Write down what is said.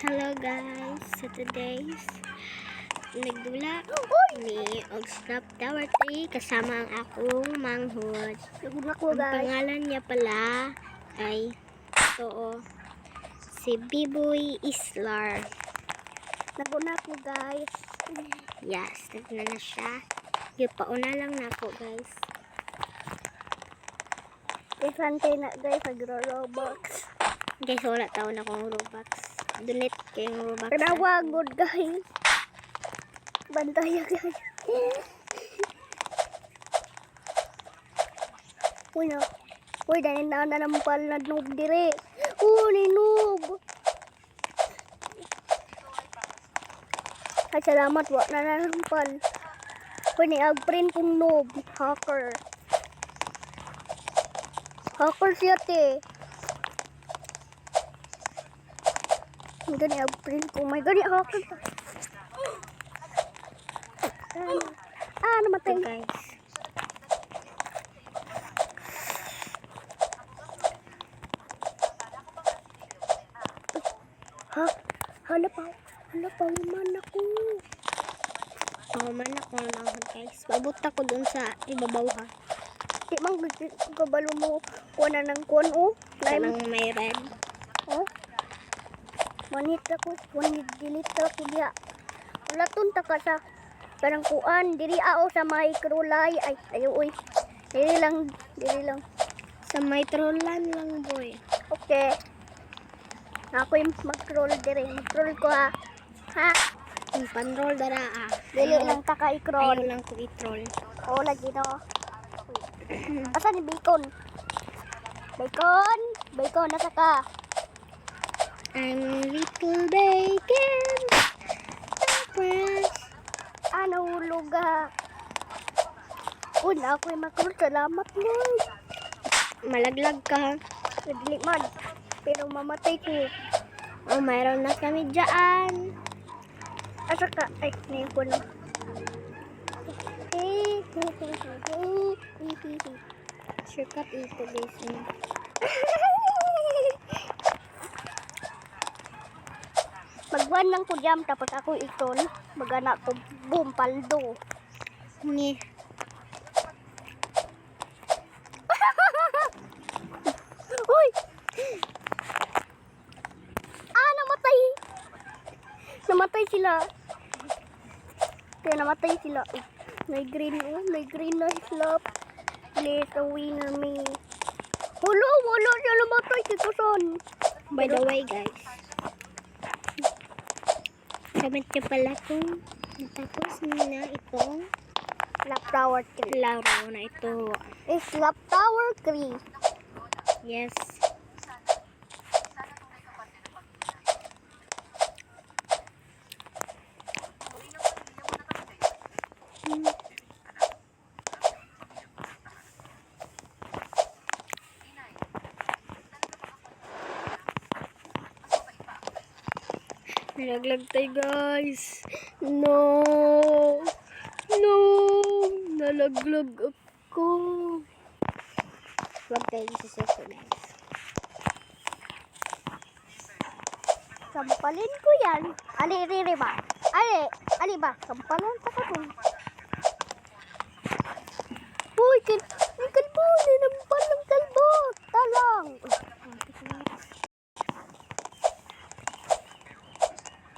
Hello guys, so today's nagdula ni og Snap Tower 3 kasama ang akong manghod. Ang pangalan niya pala ay si Biboy Islar. Naguna ko guys. Yes, nagna na siya. Yung pauna lang na ako guys. Isantay na guys, nagro-robux. Guys, wala taon akong Robux. Donate kayong Robux. Pinawagod guys. Bantaya guys. Uy na. Uy, dahil nampal na noob dire. Ni noob. Ay, salamat. Wak na nampal. Uy, ni agprint kong noob. Hacker. Hacker siya te. Gani agprint ko. My God, hacker. Namatay. So guys. Hala pa man ako. Man ako lang guys. Babot ako dun sa ibabaw ha. Di mang kabalo mo kuha na ng kuwan o. Kanang may red. Oh. Manit ako. Delete ako diya. Wala tunta ka sa parang kuan. Diri sa microlay. Ay, ayo uy. Diri lang. Sa may trollan lang boy. Okay. Ako yung mag-roll dire. Mag-roll ko ha. Ha? Yung pan-roll dara Dili lang taka i-roll. Ayaw lang ko i-troll. Oo, lagi no. Asa ni Bacon? Bacon, nasa ka? I'm little bacon. Nahulog ha. Uy, na ako yung mag-roll. Salamat mo. Malaglag ka. Dili man. Pero mamatay ko. Oh, mayroon na kami dyan. Asa ka? Ay, ngayon ko no. Shortcut ito guys. Magwan lang ko jam tapos ako iton. Magana ko boom paldo. Ni. Uy! Namatay! Namatay sila. Kaya namatay sila. May green na sila. Please, a winner me. Wala siya namatay si Kuson. By the way guys. Comment nyo pala kung natapos na itong Slap Tower 3. laro na ito. Slap Tower 3. Yes. Nalaglag tayo guys. No. Nalaglag ako. Huwag tayo isiseko guys. Sampalin ko yan. Ali ba? Ali ba? Sampalan pa ko.